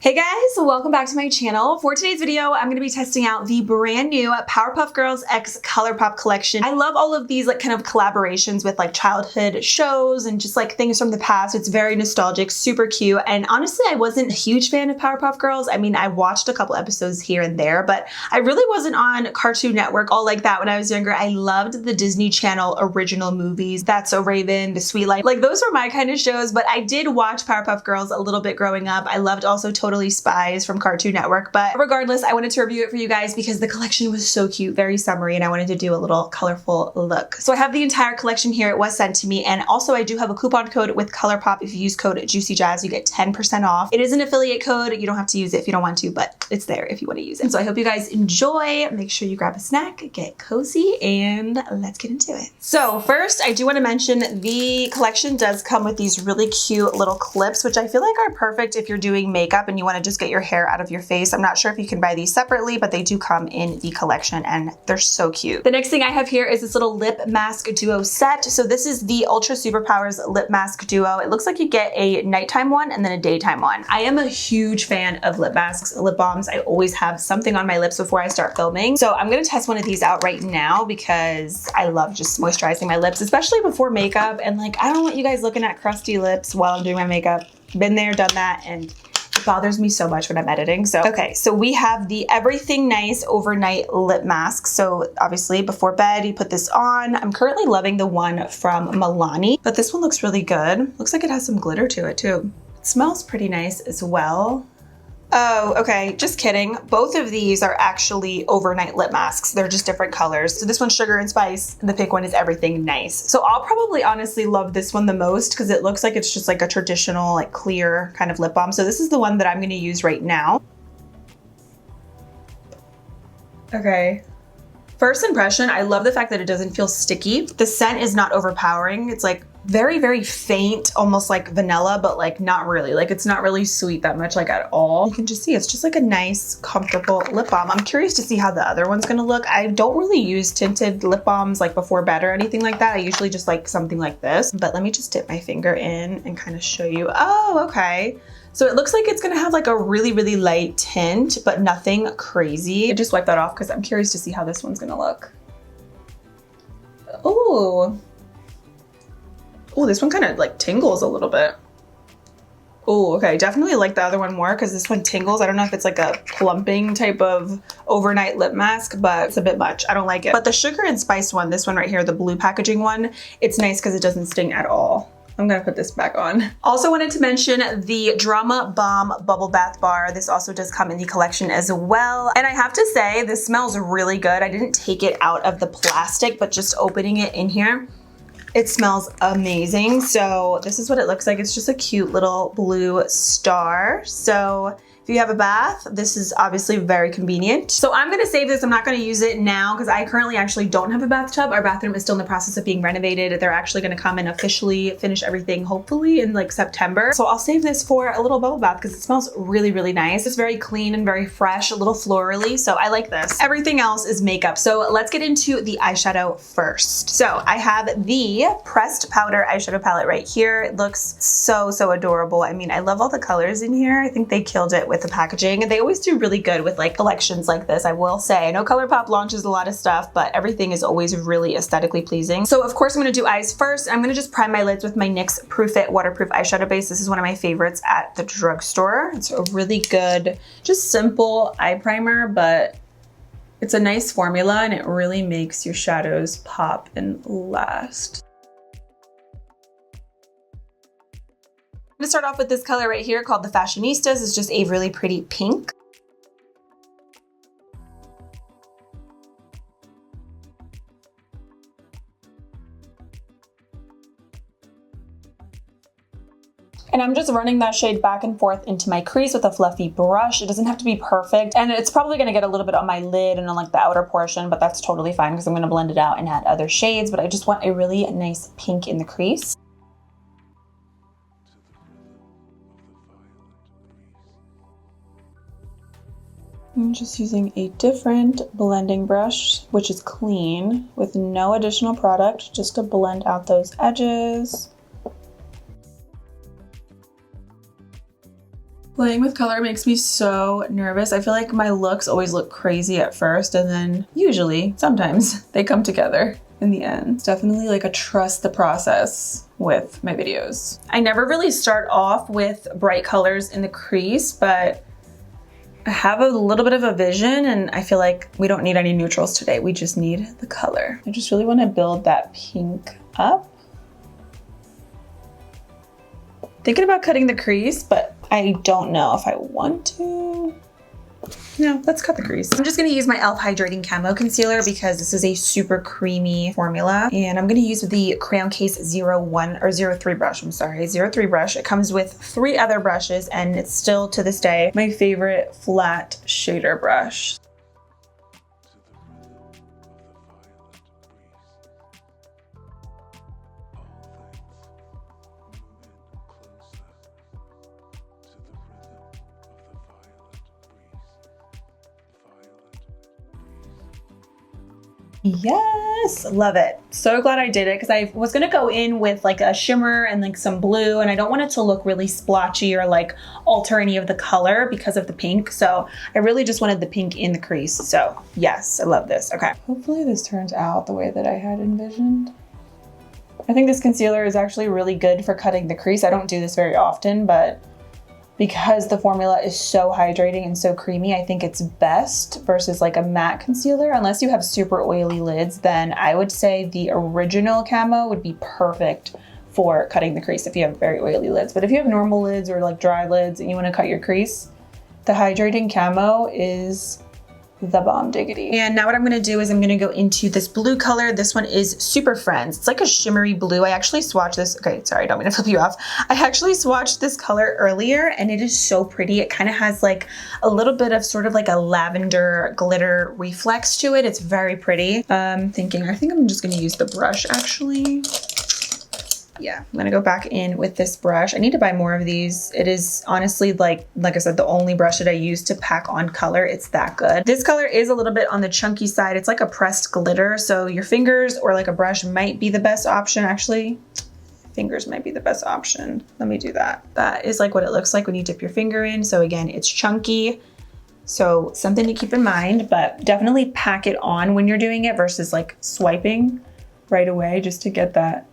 Hey guys, welcome back to my channel. For today's video, I'm going to be testing out the brand new Powerpuff Girls X ColourPop collection. I love all of these like kind of collaborations with like childhood shows and just like things from the past. It's very nostalgic, super cute. And honestly, I wasn't a huge fan of Powerpuff Girls. I mean, I watched a couple episodes here and there, but I really wasn't on Cartoon Network all like that when I was younger. I loved the Disney Channel original movies. That's So Raven, The Sweet Life. Like those were my kind of shows, but I did watch Powerpuff Girls a little bit growing up. I loved also Totally Spies from Cartoon Network, but regardless, I wanted to review it for you guys because the collection was so cute, very summery, and I wanted to do a little colorful look. So I have the entire collection here. It was sent to me, and also I do have a coupon code with ColourPop. If you use code JuicyJas, you get 10% off. It is an affiliate code. You don't have to use it if you don't want to, but it's there if you want to use it. So I hope you guys enjoy. Make sure you grab a snack, get cozy, and let's get into it. So first, I do want to mention the collection does come with these really cute little clips, which I feel like are perfect if you're doing makeup and you want to just get your hair out of your face. I'm not sure if you can buy these separately, but they do come in the collection and they're so cute. The next thing I have here is this little lip mask duo set. So this is the Ultra Superpowers lip mask duo. It looks like you get a nighttime one and then a daytime one. I am a huge fan of lip masks, lip balms. I always have something on my lips before I start filming. So I'm gonna test one of these out right now because I love just moisturizing my lips, especially before makeup. And like, I don't want you guys looking at crusty lips while I'm doing my makeup. Been there, done that, and it bothers me so much when I'm editing. So, okay, so we have the Everything Nice Overnight Lip Mask. So obviously before bed, you put this on. I'm currently loving the one from Milani, but this one looks really good. Looks like it has some glitter to it too. It smells pretty nice as well. Oh, okay, just kidding. Both of these are actually overnight lip masks. They're just different colors. So this one's Sugar and Spice, and the pink one is Everything Nice. So I'll probably honestly love this one the most because it looks like it's just like a traditional, like clear kind of lip balm. So this is the one that I'm gonna use right now. Okay. First impression, I love the fact that it doesn't feel sticky. The scent is not overpowering. It's like very, very faint, almost like vanilla, but like not really. Like it's not really sweet that much, like at all. You can just see it's just like a nice, comfortable lip balm. I'm curious to see how the other one's gonna look. I don't really use tinted lip balms like before bed or anything like that. I usually just like something like this, but let me just dip my finger in and kind of show you. Oh, okay. So it looks like it's gonna have like a really, really light tint, but nothing crazy. I just wipe that off because I'm curious to see how this one's gonna look. Ooh. Oh, this one kind of like tingles a little bit. Oh, okay. Definitely like the other one more because this one tingles. I don't know if it's like a plumping type of overnight lip mask, but it's a bit much. I don't like it. But the Sugar and Spice one, this one right here, the blue packaging one, it's nice because it doesn't sting at all. I'm gonna put this back on. Also wanted to mention the Drama Bomb Bubble Bath Bar. This also does come in the collection as well. And I have to say, this smells really good. I didn't take it out of the plastic, but just opening it in here, it smells amazing. So this is what it looks like. It's just a cute little blue star. So if you have a bath, this is obviously very convenient. So I'm gonna save this. I'm not gonna use it now because I currently actually don't have a bathtub. Our bathroom is still in the process of being renovated. They're actually gonna come and officially finish everything hopefully in like September. So I'll save this for a little bubble bath because it smells really, really nice. It's very clean and very fresh, a little florally. So I like this. Everything else is makeup. So let's get into the eyeshadow first. So I have the pressed powder eyeshadow palette right here. It looks so, so adorable. I mean, I love all the colors in here. I think they killed it with the packaging, and they always do really good with like collections like this, I will say. I know ColourPop launches a lot of stuff, but everything is always really aesthetically pleasing. So of course I'm gonna do eyes first. I'm gonna just prime my lids with my NYX Proof It waterproof eyeshadow base. This is one of my favorites at the drugstore. It's a really good, just simple eye primer, but it's a nice formula and it really makes your shadows pop and last. I'm gonna start off with this color right here called the Fashionistas. It's just a really pretty pink. And I'm just running that shade back and forth into my crease with a fluffy brush. It doesn't have to be perfect. And it's probably gonna get a little bit on my lid and on like the outer portion, but that's totally fine because I'm gonna blend it out and add other shades. But I just want a really nice pink in the crease. I'm just using a different blending brush, which is clean, with no additional product, just to blend out those edges. Playing with color makes me so nervous. I feel like my looks always look crazy at first and then usually, sometimes, they come together in the end. It's definitely like a trust the process with my videos. I never really start off with bright colors in the crease, but I have a little bit of a vision and I feel like we don't need any neutrals today. We just need the color. I just really want to build that pink up. Thinking about cutting the crease, but I don't know if I want to. No, let's cut the crease. I'm just gonna use my e.l.f. Hydrating Camo Concealer because this is a super creamy formula. And I'm gonna use the Crayon Case 01 or 03 brush, I'm sorry, 03 brush. It comes with 3 other brushes and it's still to this day my favorite flat shader brush. Yes, love it. So glad I did it because I was gonna go in with like a shimmer and like some blue and I don't want it to look really splotchy or like alter any of the color because of the pink. So I really just wanted the pink in the crease. So yes, I love this. Okay. Hopefully this turns out the way that I had envisioned. I think this concealer is actually really good for cutting the crease. I don't do this very often, but because the formula is so hydrating and so creamy, I think it's best versus like a matte concealer. Unless you have super oily lids, then I would say the original camo would be perfect for cutting the crease if you have very oily lids. But if you have normal lids or like dry lids and you want to cut your crease, the hydrating camo is the bomb diggity. And now what I'm gonna do is I'm gonna go into this blue color. This one is Super Friends. It's like a shimmery blue. I actually swatched this. Okay, sorry, I don't mean to flip you off. I actually swatched this color earlier and it is so pretty. It kind of has like a little bit of sort of like a lavender glitter reflex to it. It's very pretty. I think I'm just gonna use the brush actually. Yeah, I'm gonna go back in with this brush. I need to buy more of these. It is honestly like I said, the only brush that I use to pack on color. It's that good. This color is a little bit on the chunky side. It's like a pressed glitter. So your fingers or like a brush might be the best option. Actually, fingers might be the best option. Let me do that. That is like what it looks like when you dip your finger in. So again, it's chunky. So something to keep in mind, but definitely pack it on when you're doing it versus like swiping right away just to get that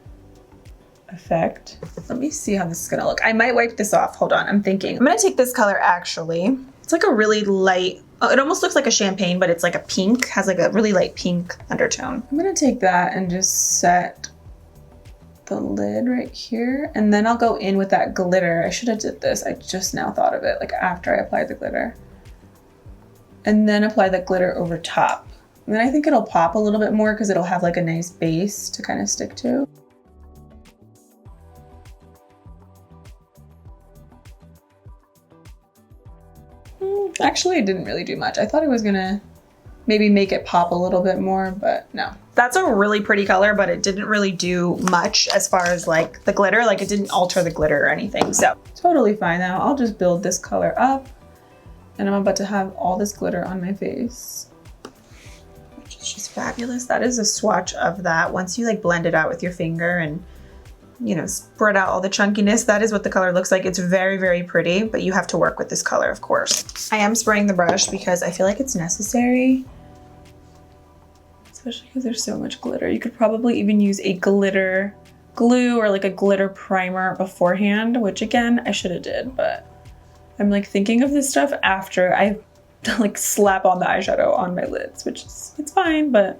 effect. Let me see how this is gonna look. I might wipe this off. Hold on, I'm thinking. I'm gonna take this color actually. It's like a really light, it almost looks like a champagne, but it's like a pink, has like a really light pink undertone. I'm gonna take that and just set the lid right here. And then I'll go in with that glitter. I should have did this. I just now thought of it, like after I applied the glitter. And then apply the glitter over top. And then I think it'll pop a little bit more because it'll have like a nice base to kind of stick to. Actually, it didn't really do much. I thought it was gonna maybe make it pop a little bit more, but no. That's a really pretty color, but it didn't really do much as far as like the glitter. Like it didn't alter the glitter or anything. So totally fine now. I'll just build this color up and I'm about to have all this glitter on my face, which is just fabulous. That is a swatch of that. Once you like blend it out with your finger and you know, spread out all the chunkiness. That is what the color looks like. It's very, very pretty, but you have to work with this color, of course. I am spraying the brush because I feel like it's necessary, especially because there's so much glitter. You could probably even use a glitter glue or like a glitter primer beforehand, which again, I should have did, but I'm like thinking of this stuff after I like slap on the eyeshadow on my lids, which is, it's fine, but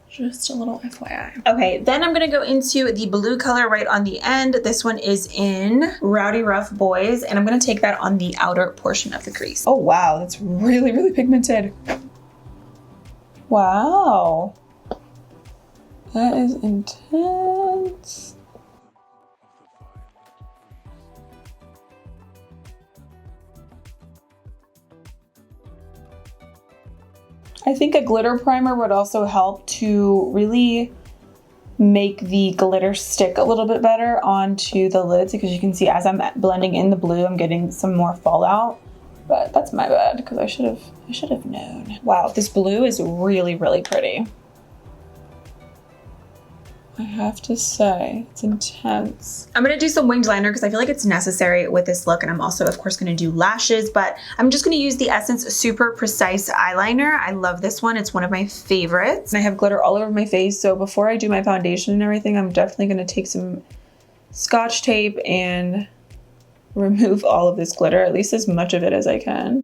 just a little FYI. Okay, then I'm gonna go into the blue color right on the end. This one is in Rowdy Rough Boys, and I'm gonna take that on the outer portion of the crease. Oh wow, that's really, really pigmented. Wow. That is intense. I think a glitter primer would also help to really make the glitter stick a little bit better onto the lids, because you can see as I'm blending in the blue, I'm getting some more fallout, but that's my bad because I should have known. Wow, this blue is really, really pretty. I have to say, it's intense. I'm gonna do some winged liner because I feel like it's necessary with this look, and I'm also, of course, gonna do lashes, but I'm just gonna use the Essence Super Precise Eyeliner. I love this one. It's one of my favorites. And I have glitter all over my face, so before I do my foundation and everything, I'm definitely gonna take some Scotch tape and remove all of this glitter, at least as much of it as I can.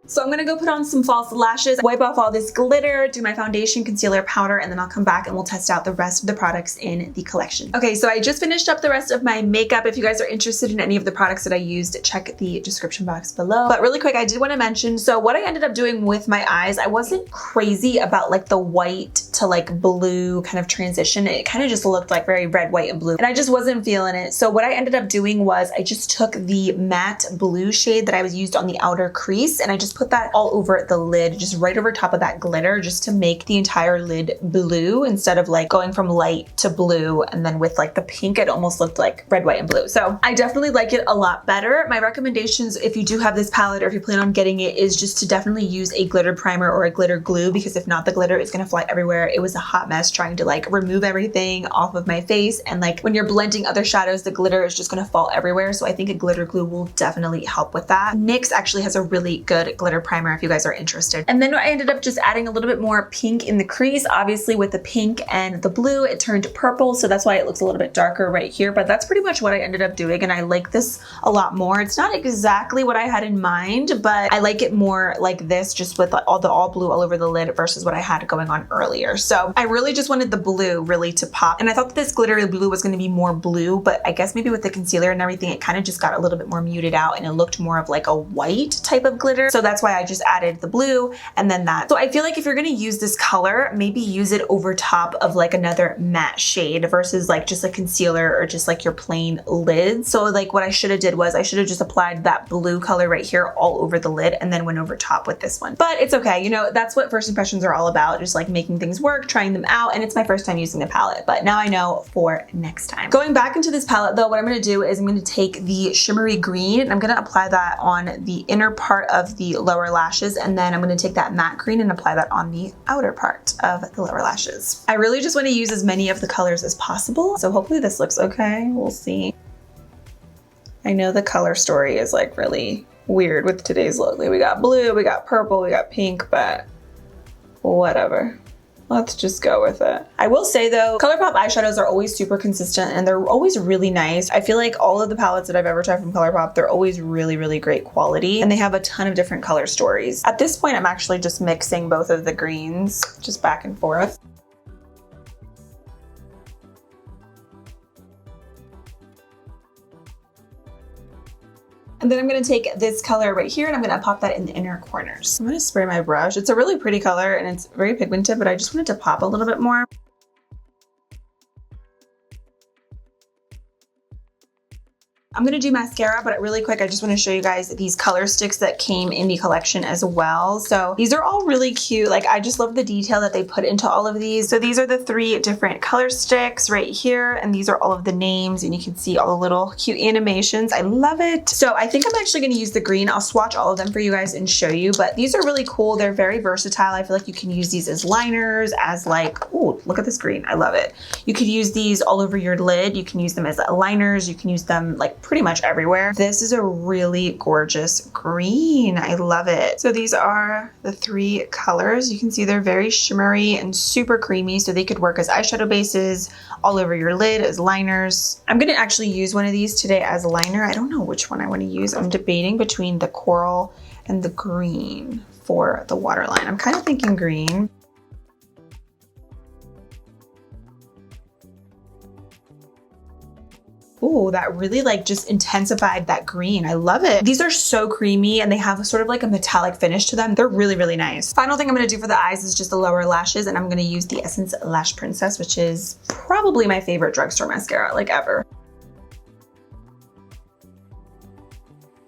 So I'm gonna go put on some false lashes, wipe off all this glitter, do my foundation, concealer, powder, and then I'll come back and we'll test out the rest of the products in the collection. Okay, so I just finished up the rest of my makeup. If you guys are interested in any of the products that I used, check the description box below. But really quick, I did want to mention, so what I ended up doing with my eyes, I wasn't crazy about like the white to like blue kind of transition. It kind of just looked like very red, white, and blue, and I just wasn't feeling it. So what I ended up doing was I just took the matte blue shade that I was used on the outer crease, and I just put that all over the lid, just right over top of that glitter, just to make the entire lid blue instead of like going from light to blue, and then with like the pink it almost looked like red, white, and blue. So I definitely like it a lot better. My recommendations, if you do have this palette or if you plan on getting it, is just to definitely use a glitter primer or a glitter glue, because if not, the glitter is going to fly everywhere. It was a hot mess trying to like remove everything off of my face, and like when you're blending other shadows, the glitter is just going to fall everywhere. So I think a glitter glue will definitely help with that. NYX actually has a really good glitter primer if you guys are interested. And then I ended up just adding a little bit more pink in the crease. Obviously with the pink and the blue, it turned purple, so that's why it looks a little bit darker right here, but that's pretty much what I ended up doing, and I like this a lot more. It's not exactly what I had in mind, but I like it more like this, just with all blue all over the lid versus what I had going on earlier. So I really just wanted the blue really to pop, and I thought that this glittery blue was going to be more blue, but I guess maybe with the concealer and everything, it kind of just got a little bit more muted out and it looked more of like a white type of glitter. So that's why I just added the blue and then that. So I feel like if you're going to use this color, maybe use it over top of like another matte shade versus like just a concealer or just like your plain lid. So like what I should have did was I should have just applied that blue color right here all over the lid and then went over top with this one. But it's okay, you know, that's what first impressions are all about, just like making things work, trying them out, and it's my first time using the palette, but now I know for next time. Going back into this palette though, what I'm going to do is I'm going to take the shimmery green and I'm going to apply that on the inner part of the lower lashes, and then I'm going to take that matte green and apply that on the outer part of the lower lashes. I really just want to use as many of the colors as possible, so hopefully this looks okay. We'll see. I know the color story is like really weird with today's look. Like we got blue, we got purple, we got pink, but whatever. Let's just go with it. I will say though, ColourPop eyeshadows are always super consistent and they're always really nice. I feel like all of the palettes that I've ever tried from ColourPop, they're always really, really great quality, and they have a ton of different color stories. At this point, I'm actually just mixing both of the greens just back and forth. And then I'm going to take this color right here and I'm going to pop that in the inner corners. I'm going to spray my brush. It's a really pretty color and it's very pigmented, but I just wanted to pop a little bit more. I'm gonna do mascara, but really quick, I just wanna show you guys these color sticks that came in the collection as well. So these are all really cute. Like I just love the detail that they put into all of these. So these are the 3 different color sticks right here, and these are all of the names, and you can see all the little cute animations. I love it. So I think I'm actually gonna use the green. I'll swatch all of them for you guys and show you, but these are really cool. They're very versatile. I feel like you can use these as liners, as like, oh, look at this green. I love it. You could use these all over your lid. You can use them as liners. You can use them like pretty much everywhere. This is a really gorgeous green. I love it. So these are the 3 colors. You can see they're very shimmery and super creamy, so they could work as eyeshadow bases, all over your lid, as liners. I'm gonna actually use one of these today as a liner. I don't know which one I want to use. I'm debating between the coral and the green for the waterline. I'm kind of thinking green. Ooh, that really like just intensified that green. I love it. These are so creamy and they have sort of like a metallic finish to them. They're really, really nice. Final thing I'm gonna do for the eyes is just the lower lashes, and I'm gonna use the Essence Lash Princess, which is probably my favorite drugstore mascara like ever.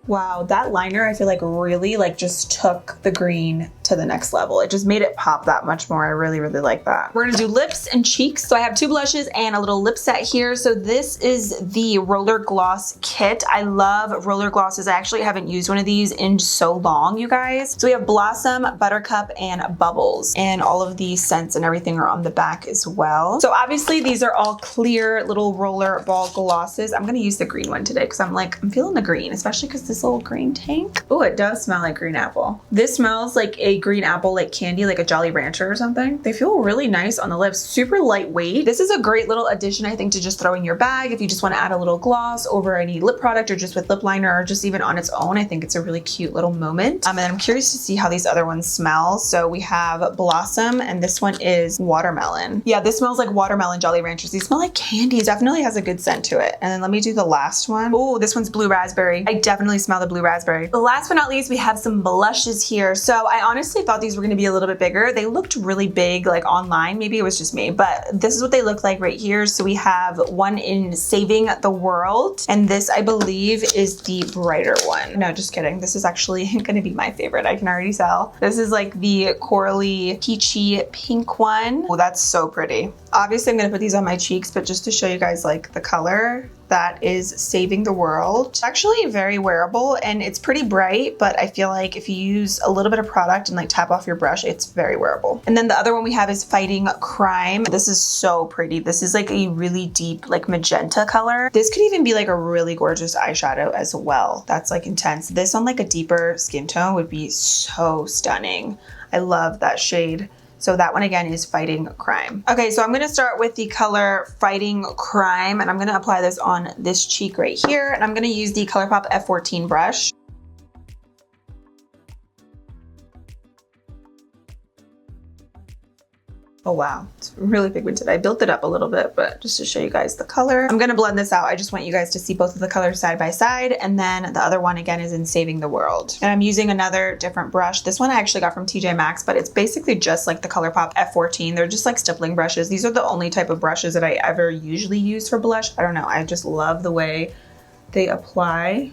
Wow, that liner I feel like really like just took the green to the next level. It just made it pop that much more. I really, really like that. We're gonna do lips and cheeks. So I have 2 blushes and a little lip set here. So this is the Roller Gloss kit. I love roller glosses. I actually haven't used one of these in so long, you guys. So we have Blossom, Buttercup, and Bubbles. And all of these scents and everything are on the back as well. So obviously these are all clear little roller ball glosses. I'm gonna use the green one today because I'm feeling the green, especially because this little green tank. Oh, it does smell like green apple. This smells like a green apple, like candy, like a Jolly Rancher or something. They feel really nice on the lips, super lightweight. This is a great little addition, I think, to just throw in your bag if you just want to add a little gloss over any lip product or just with lip liner or just even on its own. I think it's a really cute little moment. And I'm curious to see how these other ones smell. So we have Blossom and this one is Watermelon. Yeah, this smells like watermelon Jolly Ranchers. These smell like candy. It definitely has a good scent to it. And then let me do the last one. Oh, this one's Blue Raspberry. I definitely smell the Blue Raspberry. The last but not least, we have some blushes here. So I honestly thought these were going to be a little bit bigger. They looked really big like online. Maybe it was just me, but this is what they look like right here. So we have one in Saving the World. And this, I believe, is the brighter one. No, just kidding. This is actually going to be my favorite. I can already tell. This is like the corally peachy pink one. Oh, that's so pretty. Obviously, I'm going to put these on my cheeks, but just to show you guys like the color, that is Saving the World. It's actually very wearable and it's pretty bright, but I feel like if you use a little bit of product and like tap off your brush, it's very wearable. And then the other one we have is Fighting Crime. This is so pretty. This is like a really deep like magenta color. This could even be like a really gorgeous eyeshadow as well. That's like intense. This on like a deeper skin tone would be so stunning. I love that shade. So that one again is Fighting Crime. Okay, so I'm gonna start with the color Fighting Crime and I'm gonna apply this on this cheek right here and I'm gonna use the ColourPop F14 brush. Oh wow, it's really pigmented. I built it up a little bit, but just to show you guys the color. I'm gonna blend this out. I just want you guys to see both of the colors side by side. And then the other one again is in Saving the World. And I'm using another different brush. This one I actually got from TJ Maxx, but it's basically just like the ColourPop F14. They're just like stippling brushes. These are the only type of brushes that I ever usually use for blush. I don't know, I just love the way they apply.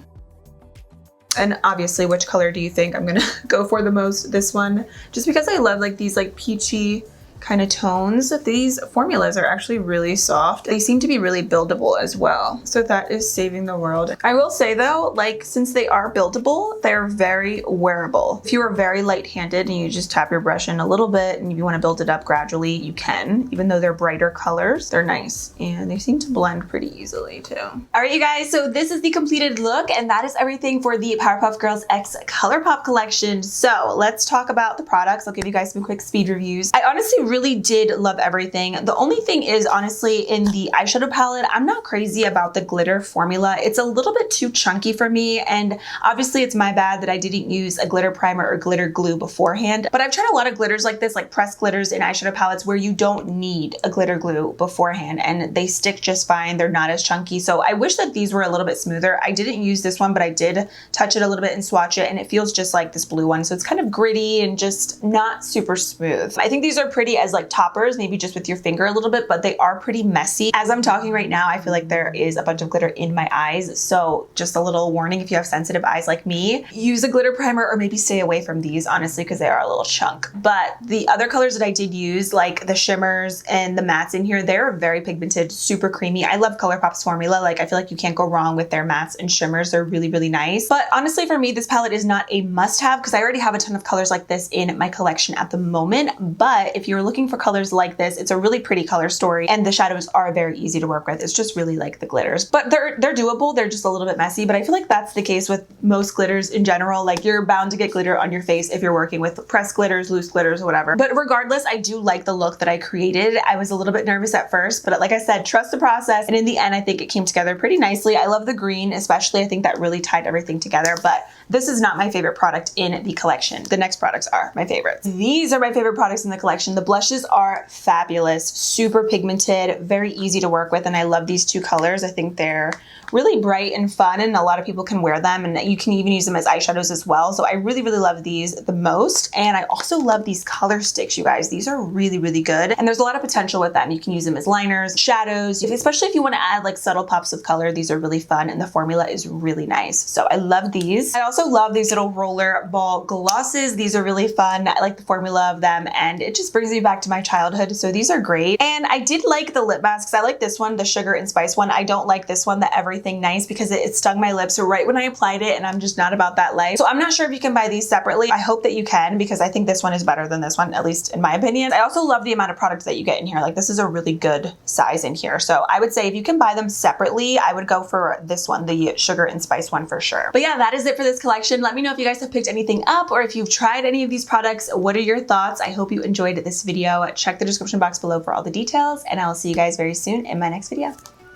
And obviously, which color do you think I'm gonna go for the most? This one, just because I love like these like peachy kind of tones. These formulas are actually really soft. They seem to be really buildable as well. So that is Saving the World. I will say though, like since they are buildable, they're very wearable. If you are very light-handed and you just tap your brush in a little bit and you want to build it up gradually, you can. Even though they're brighter colors, they're nice and they seem to blend pretty easily too. All right, you guys, so this is the completed look and that is everything for the Powerpuff Girls X ColourPop collection. So let's talk about the products. I'll give you guys some quick speed reviews. I honestly really did love everything. The only thing is, honestly, in the eyeshadow palette, I'm not crazy about the glitter formula. It's a little bit too chunky for me, and obviously it's my bad that I didn't use a glitter primer or glitter glue beforehand, but I've tried a lot of glitters like this, like pressed glitters in eyeshadow palettes where you don't need a glitter glue beforehand, and they stick just fine. They're not as chunky, so I wish that these were a little bit smoother. I didn't use this one, but I did touch it a little bit and swatch it, and it feels just like this blue one, so it's kind of gritty and just not super smooth. I think these are pretty as like toppers, maybe just with your finger a little bit, but they are pretty messy. As I'm talking right now, I feel like there is a bunch of glitter in my eyes, so just a little warning if you have sensitive eyes like me, use a glitter primer or maybe stay away from these, honestly, because they are a little chunk. But the other colors that I did use, like the shimmers and the mattes in here, they're very pigmented, super creamy. I love ColourPop's formula. Like, I feel like you can't go wrong with their mattes and shimmers. They're really, really nice. But honestly, for me, this palette is not a must-have because I already have a ton of colors like this in my collection at the moment. But if you're looking for colors like this, it's a really pretty color story and the shadows are very easy to work with. It's just really like the glitters, but they're doable. They're just a little bit messy, but I feel like that's the case with most glitters in general. Like, you're bound to get glitter on your face if you're working with pressed glitters, loose glitters, or whatever. But regardless, I do like the look that I created. I was a little bit nervous at first, but like I said, trust the process. And in the end, I think it came together pretty nicely. I love the green, especially. I think that really tied everything together, but this is not my favorite product in the collection. The next products are my favorites. These are my favorite products in the collection. The blushes are fabulous, super pigmented, very easy to work with, and I love these two colors. I think they're really bright and fun, and a lot of people can wear them, and you can even use them as eyeshadows as well. So I really, really love these the most. And I also love these color sticks, you guys. These are really, really good, and there's a lot of potential with them. You can use them as liners, shadows, especially if you want to add like subtle pops of color. These are really fun, and the formula is really nice. So I love these. I also also love these little roller ball glosses. These are really fun. I like the formula of them and it just brings me back to my childhood. So these are great. And I did like the lip masks. I like this one, the sugar and spice one. I don't like this one, the everything nice, because it stung my lips right when I applied it and I'm just not about that life. So I'm not sure if you can buy these separately. I hope that you can, because I think this one is better than this one, at least in my opinion. I also love the amount of product that you get in here. Like this is a really good size in here. So I would say if you can buy them separately, I would go for this one, the sugar and spice one for sure. But yeah, that is it for this collection. Let me know if you guys have picked anything up or if you've tried any of these products. What are your thoughts? I hope you enjoyed this video. Check the description box below for all the details and I will see you guys very soon in my next video.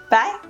Bye.